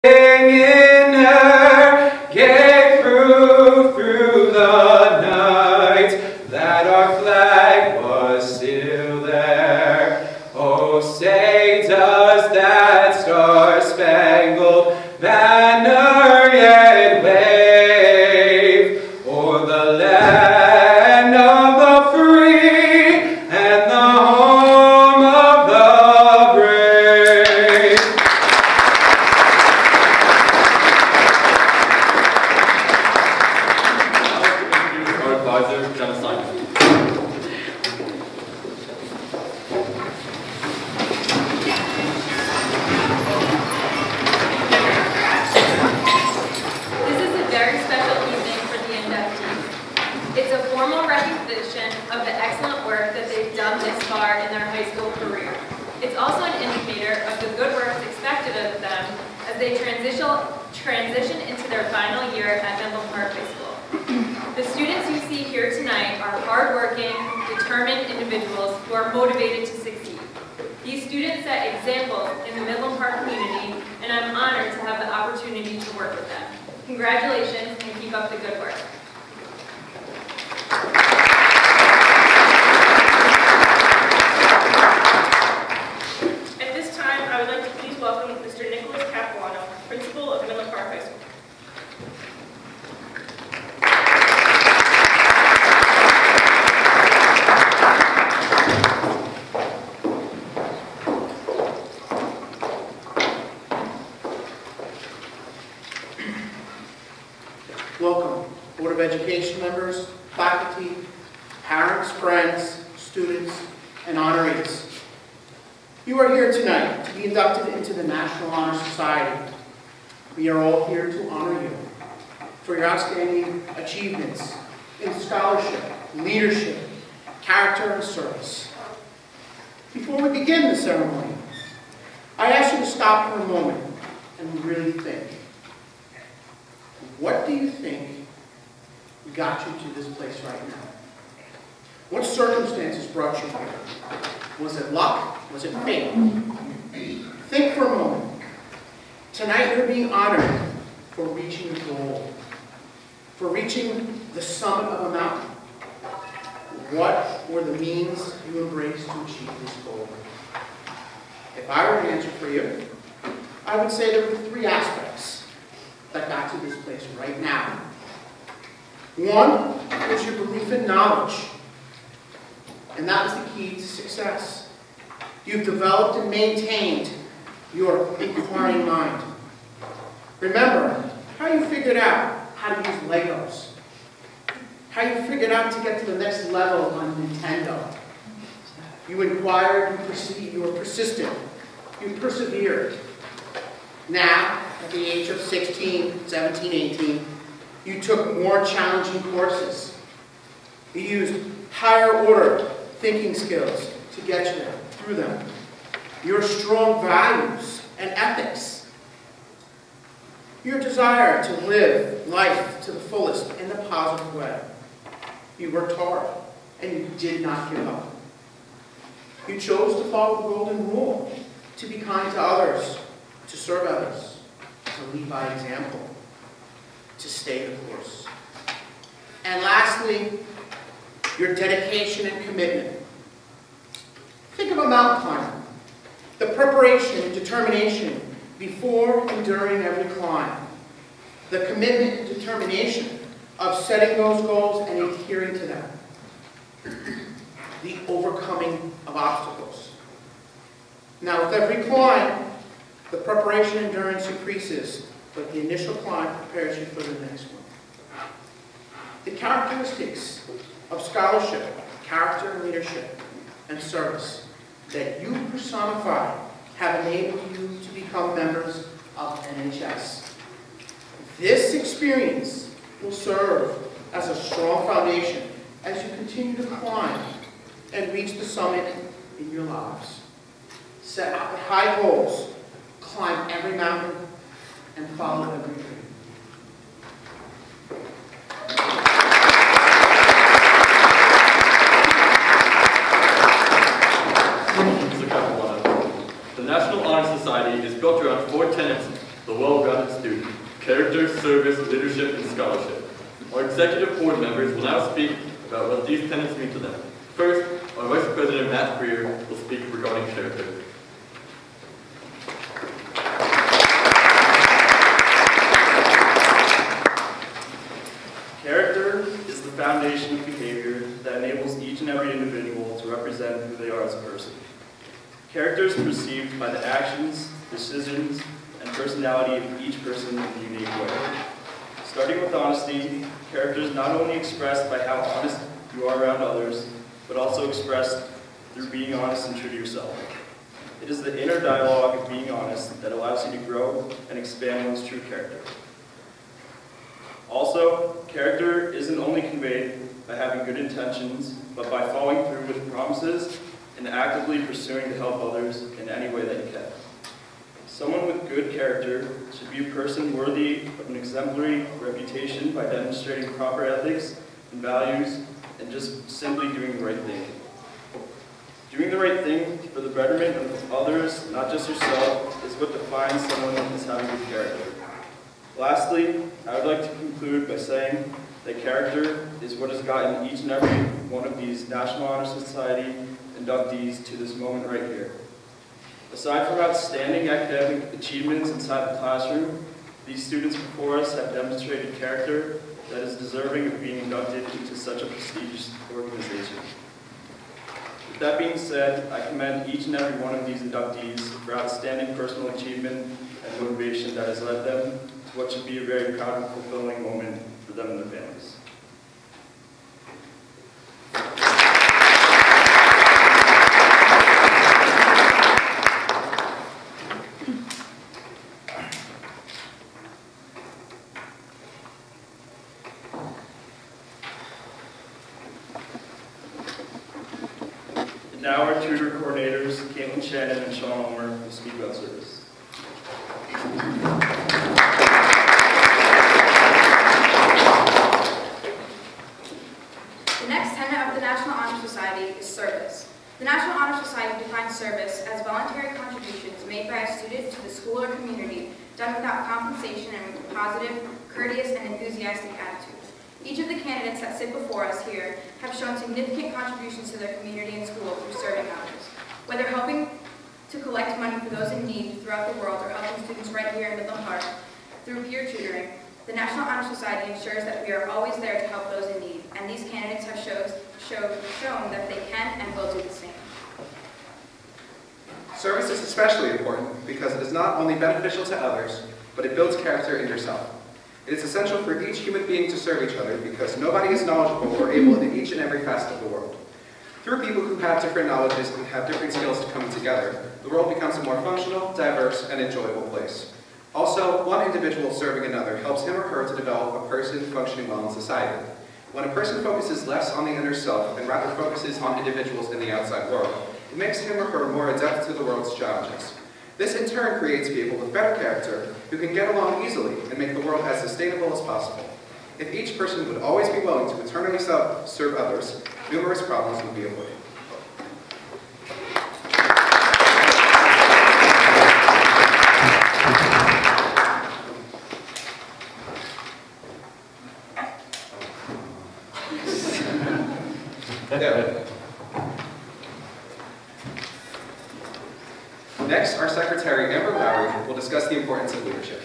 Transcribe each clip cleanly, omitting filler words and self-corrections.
in her gave proof through the night that our flag was still there. Oh, say does that star-spangled banner yet wave o'er the land of the free and the home of the brave? Our advisor, Jenna Simon. This is a very special evening for the inductees. It's a formal recognition of the excellent work that they've done this far in their high school career. It's also an indicator of the good work expected of them as they transition into their final year at Midland Park High School. The students you see here tonight are hardworking, determined individuals who are motivated to succeed. These students set examples in the Midland Park community, and I'm honored to have the opportunity to work with them. Congratulations, and keep up the good work. At this time, I would like to please welcome Mr. Nicholas Capuano, Principal of Midland Park High School. Welcome, Board of Education members, faculty, parents, friends, students, and honorees. You are here tonight to be inducted into the National Honor Society. We are all here to honor you for your outstanding achievements in scholarship, leadership, character, and service. Before we begin the ceremony, I ask you to stop for a moment and really think. What do you think got you to this place right now? What circumstances brought you here? Was it luck? Was it fate? Think for a moment. Tonight you're being honored for reaching a goal, for reaching the summit of a mountain. What were the means you embraced to achieve this goal? If I were to answer for you, I would say there were three aspects that got to this place right now. One was your belief in knowledge, and that was the key to success. You've developed and maintained your inquiring mind. Remember how you figured out how to use Legos, how you figured out to get to the next level on Nintendo. You inquired, you were persistent, you persevered. Now, at the age of 16, 17, 18, you took more challenging courses. You used higher order thinking skills to get you there, through them. Your strong values and ethics. Your desire to live life to the fullest in a positive way. You worked hard, and you did not give up. You chose to follow the golden rule, to be kind to others, to serve others, to lead by example, to stay the course. And lastly, your dedication and commitment. Think of a mountain climber. The preparation and determination before and during every climb. The commitment and determination of setting those goals and adhering to them. The overcoming of obstacles. Now with every climb, the preparation and endurance increases, but the initial climb prepares you for the next one. The characteristics of scholarship, character, leadership, and service that you personify have enabled you to become members of NHS. This experience will serve as a strong foundation as you continue to climb and reach the summit in your lives. Set high goals, climb every mountain, and follow every dream. Mr. Capuano, the National Honor Society is built around four tenets: the well-rounded well-rounded student. Character, service, leadership, and scholarship. Our executive board members will now speak about what these tenets mean to them. First, our Vice President Matt Greer will speak regarding character. Character is the foundation of behavior that enables each and every individual to represent who they are as a person. Character is perceived by the actions, decisions, and personality of each person in a unique way. Starting with honesty, character is not only expressed by how honest you are around others, but also expressed through being honest and true to yourself. It is the inner dialogue of being honest that allows you to grow and expand one's true character. Also, character isn't only conveyed by having good intentions, but by following through with promises and actively pursuing to help others in any way that you can. Someone with good character should be a person worthy of an exemplary reputation by demonstrating proper ethics and values and just simply doing the right thing. Doing the right thing for the betterment of others, not just yourself, is what defines someone as having good character. Lastly, I would like to conclude by saying that character is what has gotten each and every one of these National Honor Society inductees to this moment right here. Aside from outstanding academic achievements inside the classroom, these students before us have demonstrated character that is deserving of being inducted into such a prestigious organization. With that being said, I commend each and every one of these inductees for outstanding personal achievement and motivation that has led them to what should be a very proud and fulfilling moment for them and their families. Now our tutor coordinators, Caitlin Shannon and Sean Ulmer, will speak about service. The next tenet of the National Honor Society is service. The National Honor Society defines service as voluntary contributions made by a student to the school or community done without compensation and with a positive, courteous, and enthusiastic attitude. Each of the candidates that sit before us here have shown significant contributions to their community and school through serving others. Whether helping to collect money for those in need throughout the world or helping students right here in Midland Park through peer tutoring, the National Honor Society ensures that we are always there to help those in need, and these candidates have shown that they can and will do the same. Service is especially important because it is not only beneficial to others, but it builds character in yourself. It is essential for each human being to serve each other because nobody is knowledgeable or able in each and every facet of the world. Through people who have different knowledges and have different skills to come together, the world becomes a more functional, diverse, and enjoyable place. Also, one individual serving another helps him or her to develop a person functioning well in society. When a person focuses less on the inner self and rather focuses on individuals in the outside world, it makes him or her more adept to the world's challenges. This in turn creates people with better character who can get along easily and make the world as sustainable as possible. If each person would always be willing to eternally serve others, numerous problems would be avoided. Next, our Secretary, Amber Lowry, will discuss the importance of leadership.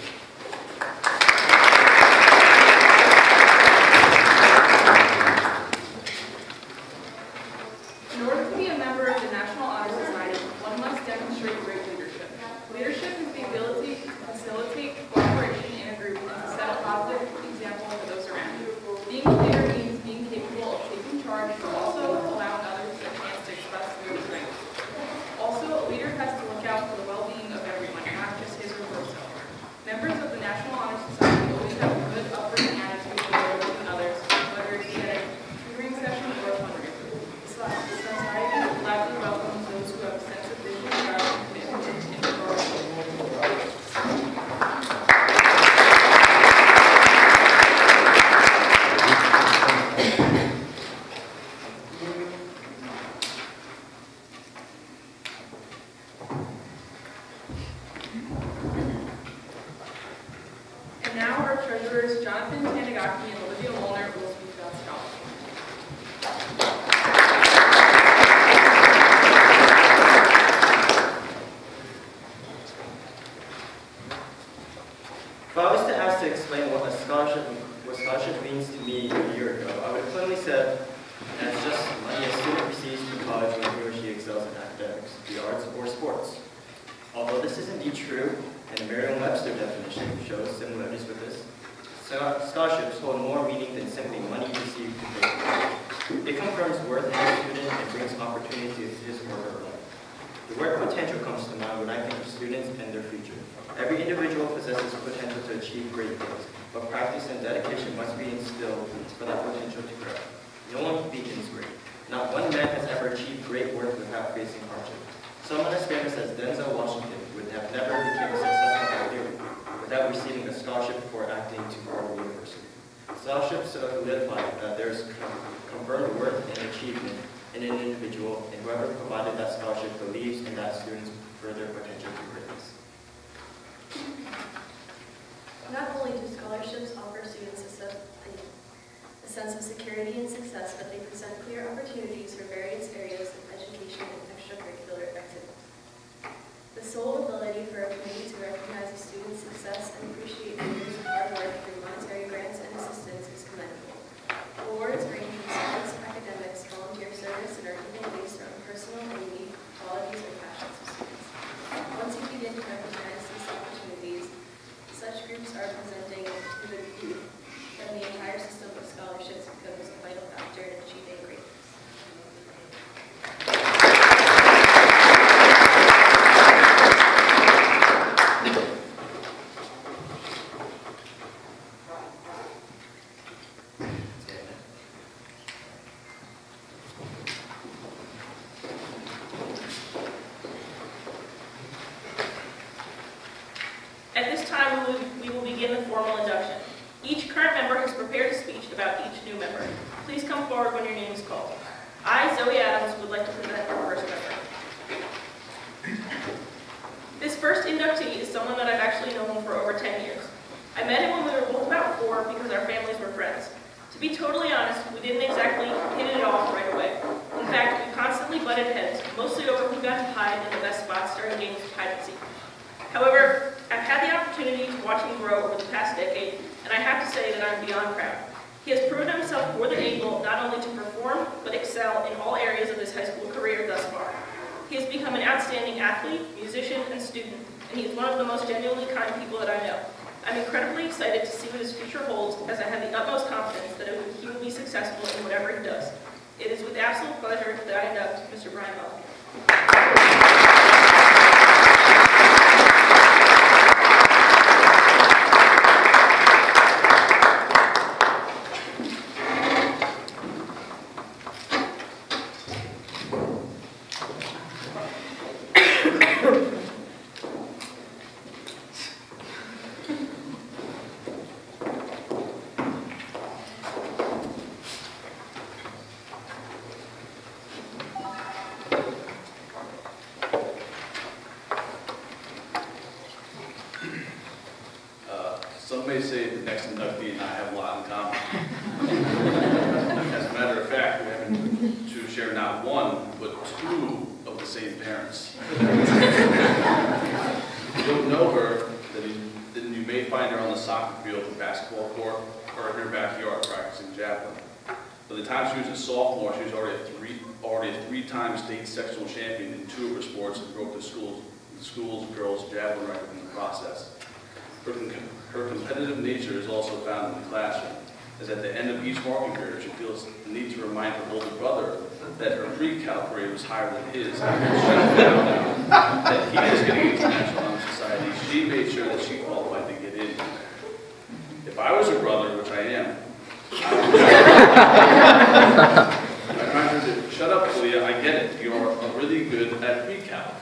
In order to be a member of the National Honor Society, one must demonstrate great leadership. Leadership is the ability to facilitate cooperation in a group and to set a positive example for those around you. Being a leader means being capable of taking charge, but also allowing others a chance to express their strengths. Also, a leader has to look out for the well-being of everyone, not just his or herself. Members of the National Honor Society always have a good upbringing attitude toward others, whether it be at a tutoring session or a fundraiser. The society gladly welcomes those who have a sense of vision, drive, and commitment in the world. Now our treasurers, Jonathan Tanagaki and Olivia Molnar, will speak about scholarship. If I was to ask to explain what scholarship means to me a year ago, I would have clearly said that it's just money a student receives from college when he or she excels in academics, the arts, or sports. Although this is indeed true, and the Merriam-Webster definition shows similarities with this, scholarships hold more meaning than simply money received to pay for college. It confirms worth in a student and brings opportunity to his or her life. The word potential comes to mind when I think of students and their future. Every individual possesses potential to achieve great things, but practice and dedication must be instilled for that potential to grow. No one begins great. Not one man has ever achieved great work without facing hardship. Someone as famous as Denzel Washington would have never become a successful actor without receiving a scholarship for acting to Harvard University. Scholarships solidify that there is confirmed worth and achievement in an individual, and whoever provided that scholarship believes in that student's further potential to greatness. Not only do scholarships offer students a sense of security and success, but they present clear opportunities for various areas of education and extracurricular activities. The sole ability for a community to recognize a student's success and appreciate the years of hard work through monetary grants and assistance is commendable. Awards range from sports, academics, volunteer service, and are even based on personal and unique qualities or passions of students. Once you begin to recognize these opportunities, such groups are presenting to the youth, then the entire system of scholarships becomes a vital factor in achieving greatness. At this time, we will begin the formal induction. Each current member has prepared a speech about each new member. Please come forward when your name is called. I, Zoe Adams, would like to present our first member. This first inductee is someone that I've actually known for over 10 years. I met him when we were both about 4 because our families were friends. To be totally honest, we didn't exactly hit it off right away. In fact, we constantly butted heads, mostly over who got to hide in the best spots during games of hide and seek. However, I've had the opportunity to watch him grow over the past decade, and I have to say that I'm beyond proud. He has proven himself more than able not only to perform, but excel in all areas of his high school career thus far. He has become an outstanding athlete, musician, and student, and he is one of the most genuinely kind people that I know. I'm incredibly excited to see what his future holds, as I have the utmost confidence that he will be successful in whatever he does. It is with absolute pleasure that I induct Mr. Brian Mulligan. Some may say the next inductee and I have a lot in common. As a matter of fact, we happen to share not one, but 2 of the same parents. You don't know her, then you may find her on the soccer field, the basketball court, or in her backyard practicing javelin. By the time she was a sophomore, she was already a 3-time state sectional champion in 2 of her sports and broke the school's girls' javelin record in the process. Her competitive nature is also found in the classroom, as at the end of each marking period, she feels the need to remind her older brother that her pre-calc grade was higher than his. That he was getting into National Honor Society, she made sure that she qualified to get in. If I was her brother, which I am, I'd remind her to, shut up, Leah, I get it. You're really good at pre-calc.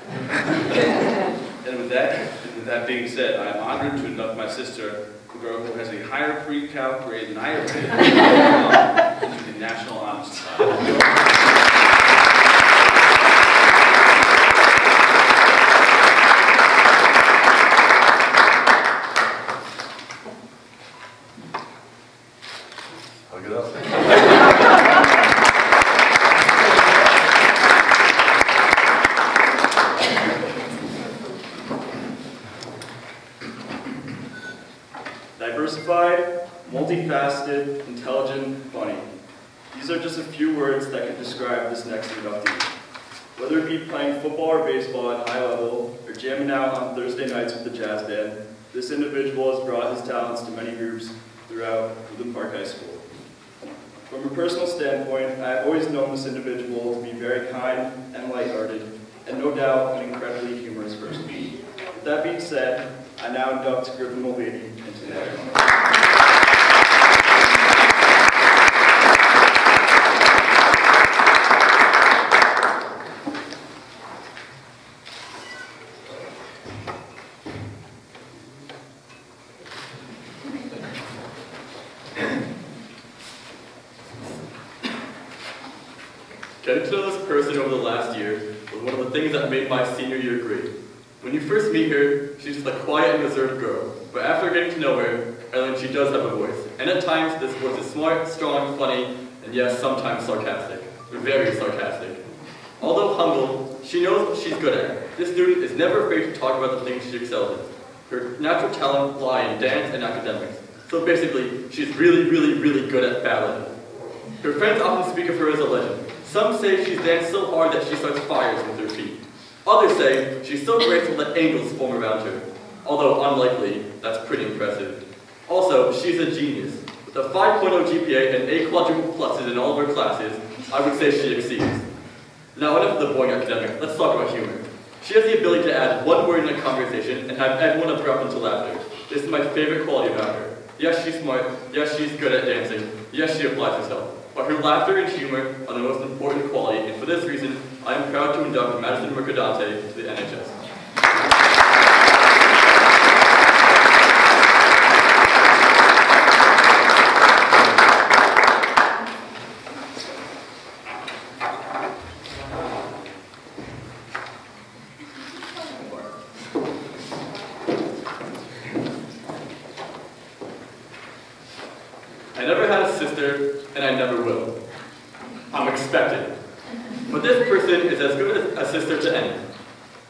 And with that being said, I am honored to induct my sister, the girl who has a higher pre-calc grade than I ever did, into the National Honor Society. look it up. Diversified, multifaceted, intelligent, funny. These are just a few words that can describe this next inductee. Whether it be playing football or baseball at high level, or jamming out on Thursday nights with the jazz band, this individual has brought his talents to many groups throughout Woodland Park High School. From a personal standpoint, I have always known this individual to be very kind and lighthearted, and no doubt an incredibly humorous person. With that being said, I now induct Griffin Mulvaney into the ceremony. Getting to know this person over the last year was one of the things that made my senior year great. When you first meet her, she's just a quiet and reserved girl, but after getting to know her, I learned she does have a voice. And at times, this voice is smart, strong, funny, and yes, sometimes sarcastic. Very sarcastic. Although humble, she knows what she's good at. This student is never afraid to talk about the things she excels in. Her natural talents lie in dance and academics. So basically, she's really good at ballet. Her friends often speak of her as a legend. Some say she's danced so hard that she starts fires with her feet. Others say she's so graceful that angels form around her. Although unlikely, that's pretty impressive. Also, she's a genius. With a 5.0 GPA and 8 quadruple pluses in all of her classes, I would say she exceeds. Now enough of the boring academic, let's talk about humor. She has the ability to add one word in a conversation and have everyone erupt into laughter. This is my favorite quality about her. Yes, she's smart. Yes, she's good at dancing. Yes, she applies herself. But her laughter and humor are the most important quality, and for this reason, I am proud to induct Madison Mercadante to the NHS. I never had a sister, and I never will. I'm expected. But this person is as good as a sister to any.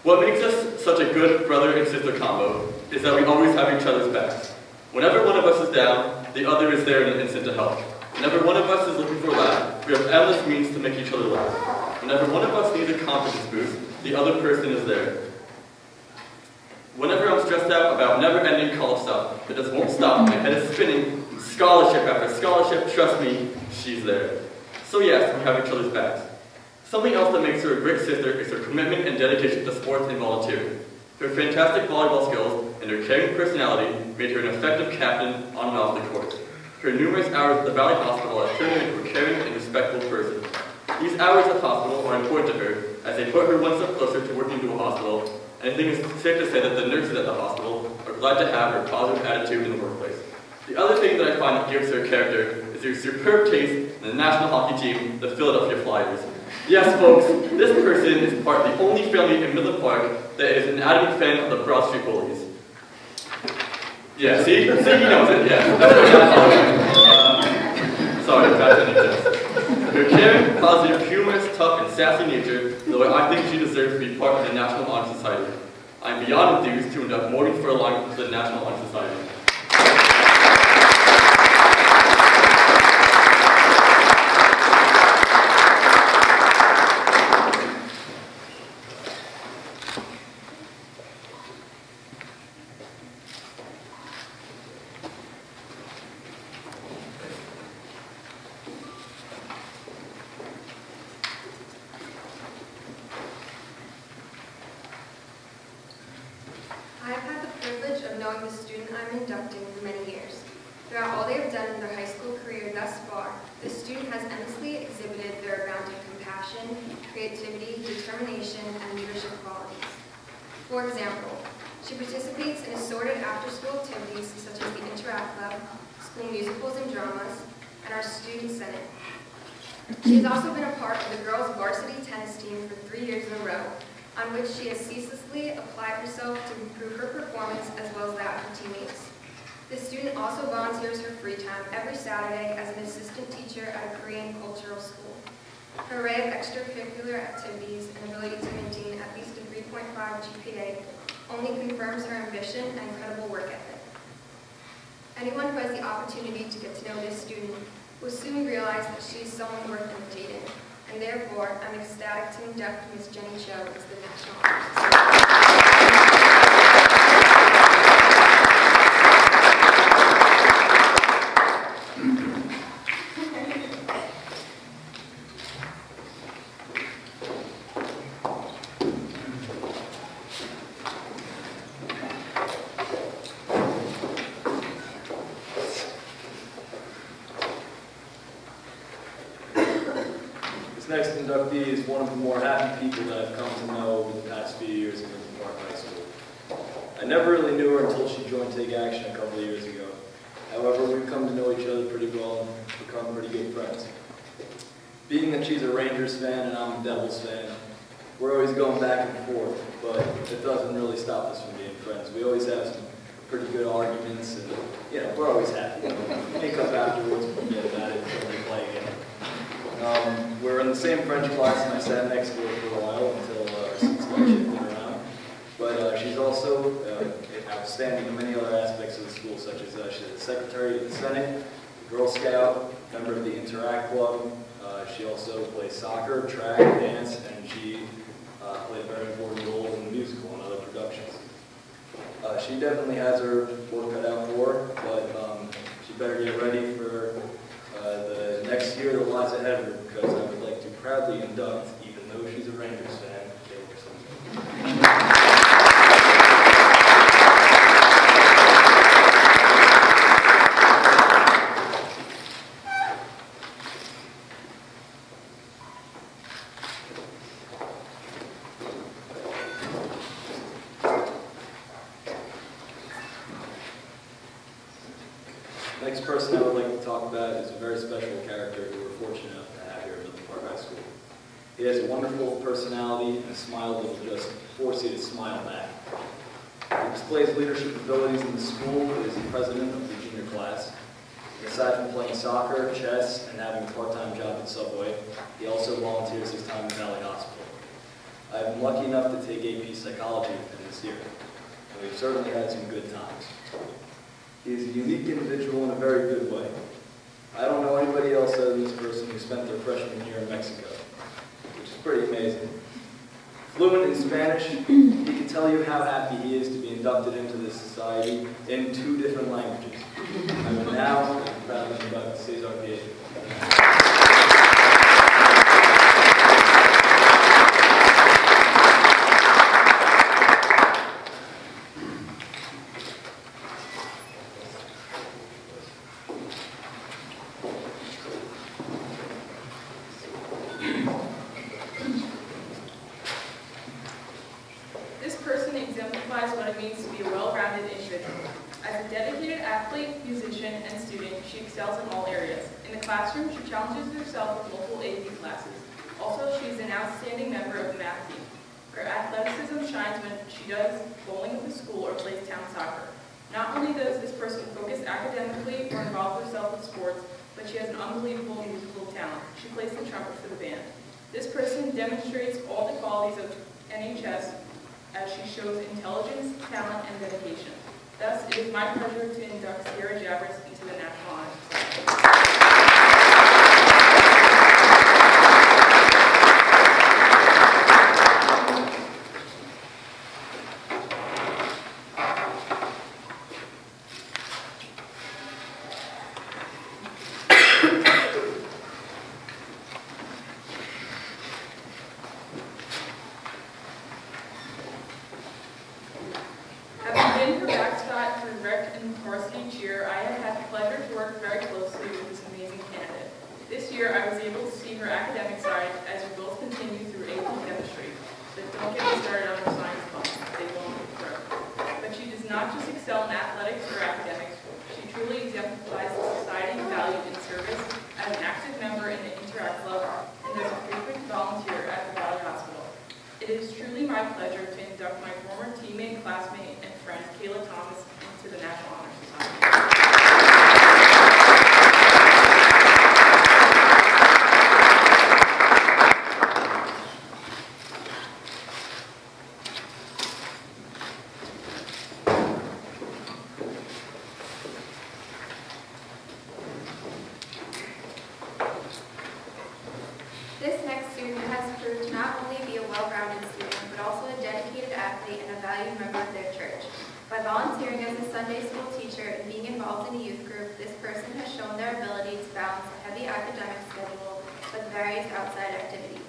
What makes us such a good brother and sister combo is that we always have each other's backs. Whenever one of us is down, the other is there in an instant to help. Whenever one of us is looking for a laugh, we have endless means to make each other laugh. Whenever one of us needs a confidence boost, the other person is there. Whenever I'm stressed out about never-ending college stuff that just won't stop, my head is spinning, scholarship after scholarship, trust me, she's there. So yes, we have each other's backs. Something else that makes her a great sister is her commitment and dedication to sports and volunteering. Her fantastic volleyball skills and her caring personality made her an effective captain on and off the court. Her numerous hours at the Valley Hospital have turned her into a caring and respectful person. These hours at the hospital are important to her as they put her one step closer to working into a hospital, and I think it's safe to say that the nurses at the hospital are glad to have her positive attitude in the workplace. The other thing that I find that gives her character is her superb taste in the national hockey team, the Philadelphia Flyers. Yes, folks, this person is part of the only family in Midland Park that is an adamant fan of the Broad Street Bullies. Yeah, see? He knows it, yeah. Sorry, that's an exist. Her caring, positive, humorous, tough, and sassy nature, though I think she deserves to be part of the National Honor Society. I am beyond enthused to induct Morgan Furlong to the National Honor Society. I've had the privilege of knowing the student I'm inducting for many years. Throughout all they have done in their high school career thus far, this student has endlessly exhibited their amount of compassion, creativity, determination, and leadership qualities. For example, she participates in assorted after-school activities such as the Interact Club, school musicals and dramas, and our Student Senate. She has also been a part of the girls' varsity tennis team for 3 years in a row, on which she has ceaselessly applied herself to improve her performance as well as that of her teammates. This student also volunteers her free time every Saturday as an assistant teacher at a Korean cultural school. Her array of extracurricular activities and ability to maintain at least a 3.5 GPA only confirms her ambition and incredible work ethic. Anyone who has the opportunity to get to know this student will soon realize that she is someone worth imitating, and therefore I'm ecstatic to induct Ms. Jenny Cho as the National Honor Society. This next inductee is one of the more happy people that I've come to know over the past few years at Lincoln Park High School. I never really knew her until she joined Take Action a couple of years ago. However, we've come to know each other pretty well and become pretty good friends. Being that she's a Rangers fan and I'm a Devils fan, we're always going back and forth, but it doesn't really stop us from being friends. We always have some pretty good arguments, and we're always happy. We make up afterwards and forget about it until we play again. We're in the same French class, and I sat next to her for a while until our seats got shifted around. But she's also outstanding in many other aspects of the school, such as she's the Secretary of the Senate, Girl Scout, member of the Interact Club. She also plays soccer, track, dance, and she played a very important role in the musical and other productions. She definitely has her work cut out for her, but she better get ready for the next year that lies ahead of her, because I would like to proudly induct, even though she's a Rangers fan, Taylor Swift. The next person I would like to talk about is a very special character who we're fortunate enough to have here at Lincoln Park High School. He has a wonderful personality and a smile that will just force you to smile back. He displays leadership abilities in the school. He is the president of the junior class. And aside from playing soccer, chess, and having a part-time job at Subway, he also volunteers his time in Valley Hospital. I've been lucky enough to take AP Psychology with him this year, and we've certainly had some good times. He is a unique individual in a very good way. I don't know anybody else other than this person who spent their freshman year in Mexico, which is pretty amazing. Fluent in Spanish, he can tell you how happy he is to be inducted into this society in 2 different languages. I will now proudly induct Cesar Pietro. This person exemplifies what it means to be a well-rounded individual. As a dedicated athlete, musician, and student, she excels in all areas. In the classroom, she challenges herself with multiple AP classes. Also, she is an outstanding member of the math team. Her athleticism shines when she does bowling with the school or plays town soccer. Not only does this person focus academically or involve herself with sports, but she has an unbelievable musical talent. She plays the trumpet for the band. This person demonstrates all the qualities of NHS as she shows intelligence, talent, and dedication. Thus, it is my pleasure to induct Sierra Jabris into the National Honor Society. Having been her backside for rec and varsity cheer, I have had the pleasure to work very closely with this amazing candidate. This year, I was able to see her academic side as we both continue through AP chemistry. But don't get me started on her science club. They won't grow. But she does not just excel in athletics or academics. She truly exemplifies the society valued in service as an active member in the Interact Club and as a frequent volunteer at the Valley Hospital. It is truly my pleasure to induct my former teammate, classmate, and friend, Kayla Thomas, into the National Honor Society. Sunday school teacher and being involved in a youth group, this person has shown their ability to balance a heavy academic schedule with various outside activities.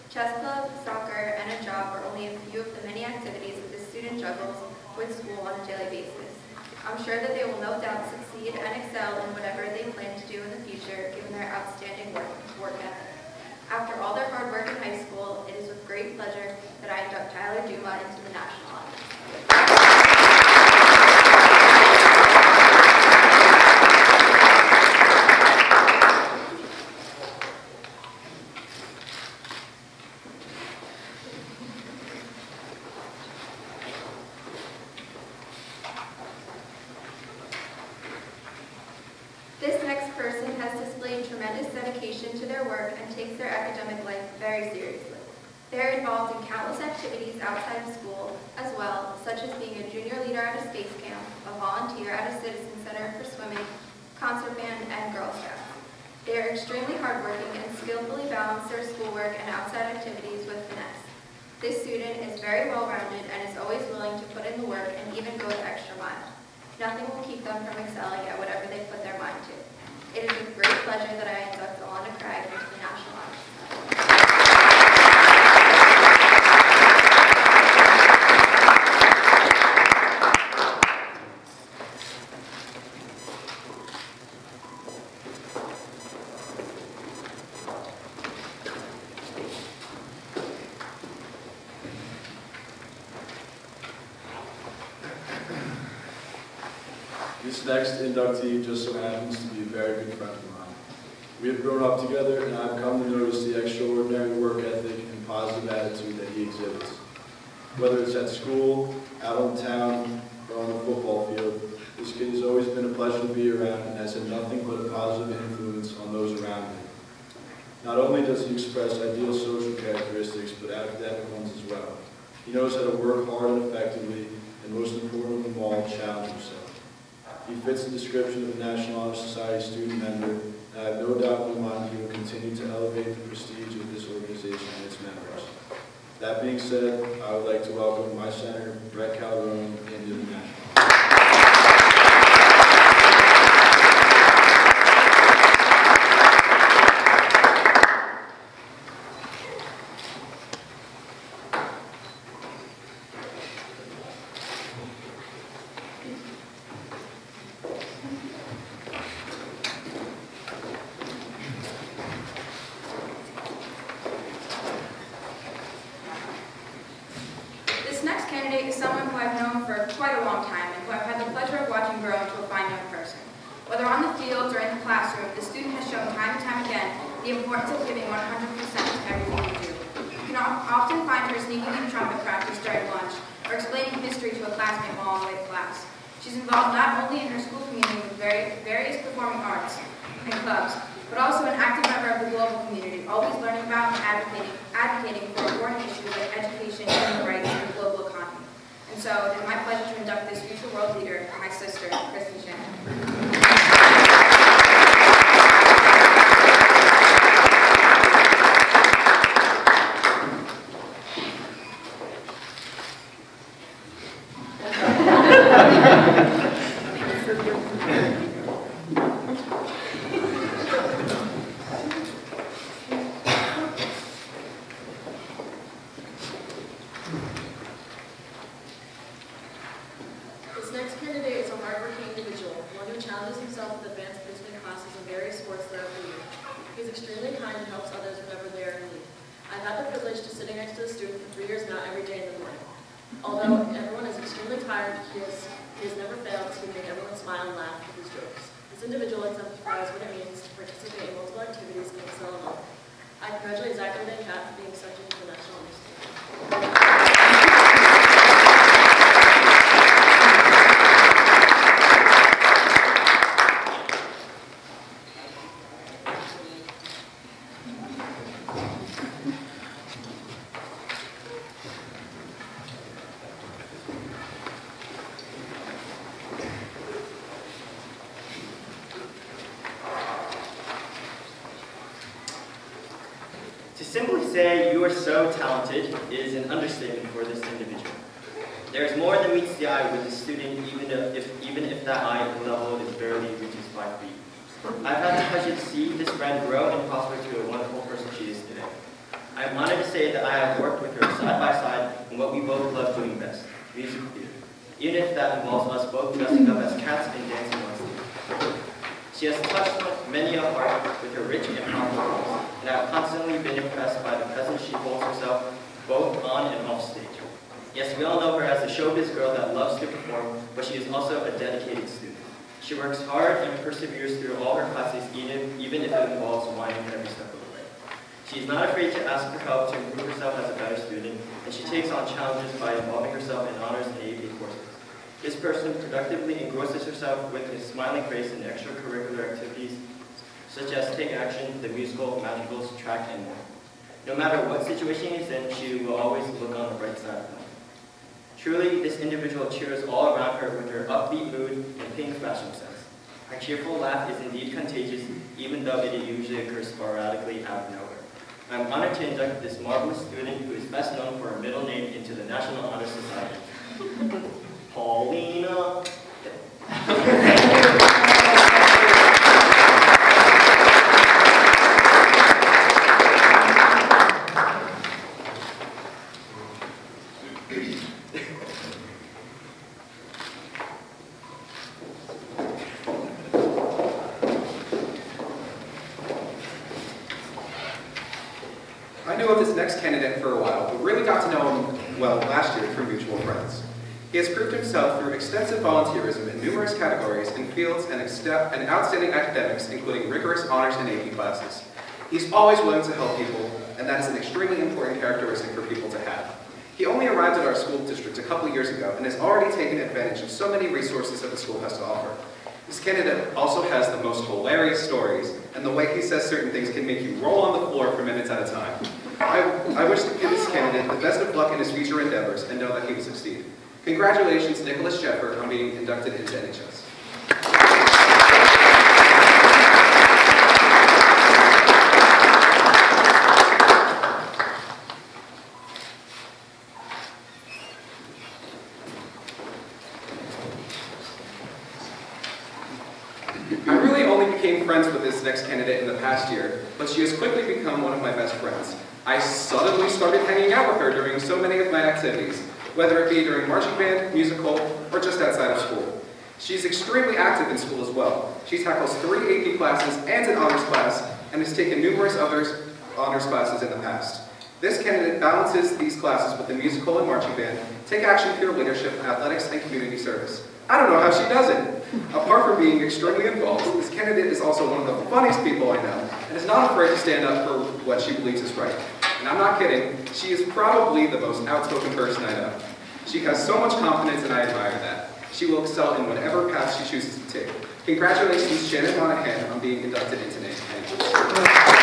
Chess club, soccer, and a job are only a few of the many activities that this student juggles with school on a daily basis. I'm sure that they will no doubt succeed and excel in whatever they plan to do in the future, given their outstanding work ethic. After all their hard work in high school, it is with great pleasure that I induct Tyler Duma into the National Honors. This next person has displayed tremendous dedication to their work and takes their academic life very seriously. They are involved in countless activities outside of school as well, such as being a junior leader at a space camp, a volunteer at a citizen center for swimming, concert band, and Girl Scouts. They are extremely hardworking and skillfully balance their schoolwork and outside activities with finesse. This student is very well-rounded and is always willing to put in the work and even go the extra mile. Nothing will keep them from excelling at whatever they put their mind to. It is with great pleasure that I induct Alana Craig into the National Honor Society. This next inductee just so happens to be a very good friend of mine. We have grown up together, and I've come to notice the extraordinary work ethic and positive attitude that he exhibits. Whether it's at school, out on town, or on the football field, this kid has always been a pleasure to be around and has had nothing but a positive influence on those around him. Not only does he express ideal social characteristics, but academic ones as well. He knows how to work hard and effectively, and most important of them all, challenge himself. He fits the description of a National Honor Society student member, and I have no doubt in my mind he will continue to elevate the prestige of this organization and its members. That being said, I would like to welcome my senator, Brett Calderon, into the National Honor. This next candidate is someone who I've known for quite a long time and who I've had the pleasure of watching grow into a fine young person. Whether on the field or in the classroom, the student has shown time and time again the importance of giving 100% to everything you do. You can often find her sneaking in trumpet practice during lunch or explaining history to a classmate while on the way to class. She's involved not only in her school community with various performing arts and clubs, but also an active member of the global community, always learning about and advocating for important issues like education and human rights in the global economy. And so it is my pleasure to induct this future world leader, my sister, Kristen Shannon. This next candidate is a hardworking individual, one who challenges himself with advanced placement classes in various sports throughout the year. He is extremely kind and helps others whenever they are in need. I've had the privilege to sitting next to the student for 3 years now every day in the morning. Although everyone is extremely tired, he has never failed to make everyone smile and laugh with his jokes. This individual exemplifies what it means to participate in multiple activities and excel in all. I congratulate Zachary and Kat for being accepted into the National Honor Society. To simply say you are so talented is an understatement for this individual. There is more than meets the eye with the student, even even if that eye level is barely reaches 5 feet. I've had the pleasure to see this friend grow and prosper to a wonderful person she is today. I am honored to say that I have worked with her side by side in what we both love doing best, musical theater, even if that involves us both dressing up as cats and dancing on stage. She has touched many a heart with her rich and powerful voice, and I have constantly been impressed by the presence she holds herself both on and off stage. Yes, we all know her as a showbiz girl that loves to perform, but she is also a dedicated student. She works hard and perseveres through all her classes, even if it involves whining every step of the way. She is not afraid to ask for help to improve herself as a better student, and she takes on challenges by involving herself in honors and AP courses. This person productively engrosses herself with his smiling face in extracurricular activities, such as Take Action, the musical, magicals, track, and more. No matter what situation he is in, she will always look on the bright side of life. Truly, this individual cheers all around her with her upbeat mood and pink fashion sense. Her cheerful laugh is indeed contagious, even though it usually occurs sporadically out of nowhere. I am honored to induct this marvelous student who is best known for her middle name into the National Honor Society. Paulina. I knew of this next candidate for a while, but really got to know him well last year through mutual friends. He has proved himself through extensive volunteerism in numerous categories in fields and outstanding academics, including rigorous honors and AP classes. He's always willing to help people, and that is an extremely important characteristic for people to have. He only arrived at our school district a couple years ago and has already taken advantage of so many resources that the school has to offer. This candidate also has the most hilarious stories, and the way he says certain things can make you roll on the floor for minutes at a time. I wish to give this candidate the best of luck in his future endeavors and know that he will succeed. Congratulations, Nicholas Shepard, on being inducted into NHS. I really only became friends with this next candidate in the past year, but she has quickly become one of my best friends. I suddenly started hanging out with her during so many of my activities, whether it be during marching band, musical, or just outside of school. She's extremely active in school as well. She tackles 3 AP classes and an honors class, and has taken numerous other honors classes in the past. This candidate balances these classes with the musical and marching band, Take Action, Peer Leadership, Athletics, and Community Service. I don't know how she does it. Apart from being extremely involved, this candidate is also one of the funniest people I know, and is not afraid to stand up for what she believes is right. And I'm not kidding, she is probably the most outspoken person I know. She has so much confidence, and I admire that. She will excel in whatever path she chooses to take. Congratulations, Shannon Monahan, on being inducted into NHS.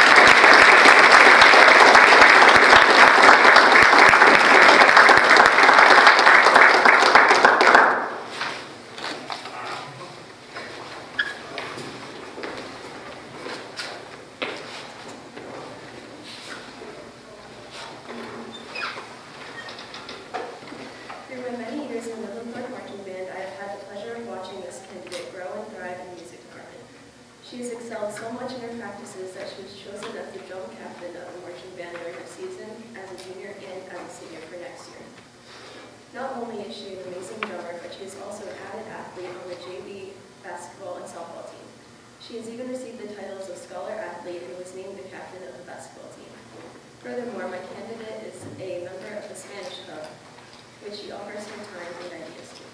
She has excelled so much in her practices that she was chosen as the drum captain of the marching band during her season as a junior and as a senior for next year. Not only is she an amazing drummer, but she is also an avid athlete on the JV basketball and softball team. She has even received the titles of Scholar Athlete and was named the captain of the basketball team. Furthermore, my candidate is a member of the Spanish Club, which she offers her time and ideas to.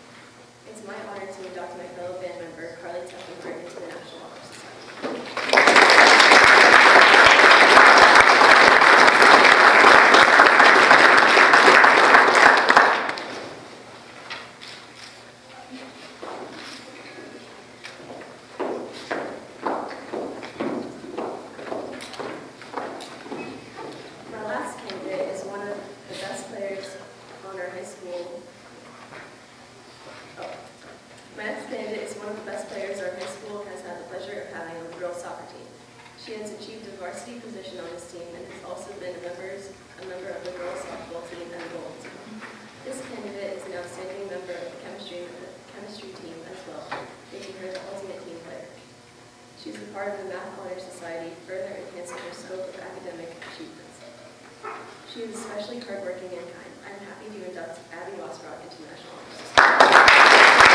It's my honor to induct my fellow band member, Carly Teffenberg, into the National Honor Society. My next candidate is one of the best players our high school has had the pleasure of having on the girls' soccer team. She has achieved a varsity position on this team and has also been a member of the girls' softball team and the bowling team. This candidate is an outstanding member of the chemistry history team as well, making her the ultimate team player. She's a part of the Math Honor Society, further enhancing her scope of academic achievements. She is especially hardworking and kind. I'm happy to induct Abby Wasbrock into National Honor Society.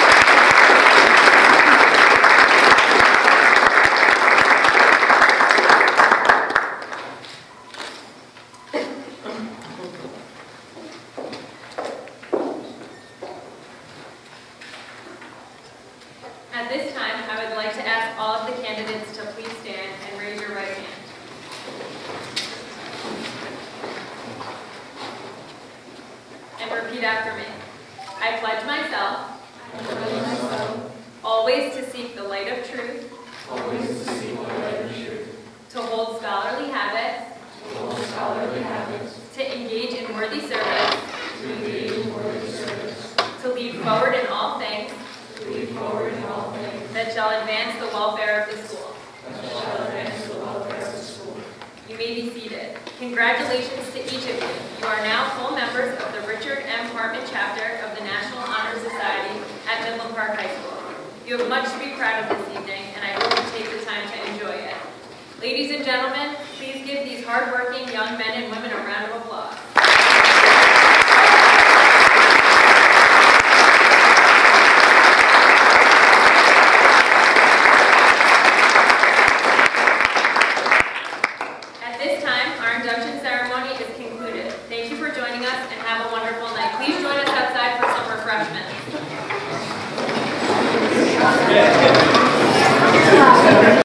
At this time, I would like to ask all of the candidates to please stand and raise your right hand. And repeat after me. I pledge myself always to seek the light of truth, to hold scholarly habits, to engage in worthy service, to lead forward in all things, that shall advance the welfare of the school. You may be seated. Congratulations to each of you. You are now full members of the Richard M. Hartman chapter of the National Honor Society at Midland Park High School. You have much to be proud of this evening, and I hope you take the time to enjoy it. Ladies and gentlemen, please give these hardworking young men and women a round of applause. At this time, our induction ceremony is concluded. Thank you for joining us and have a wonderful night. Please join us outside for some refreshments.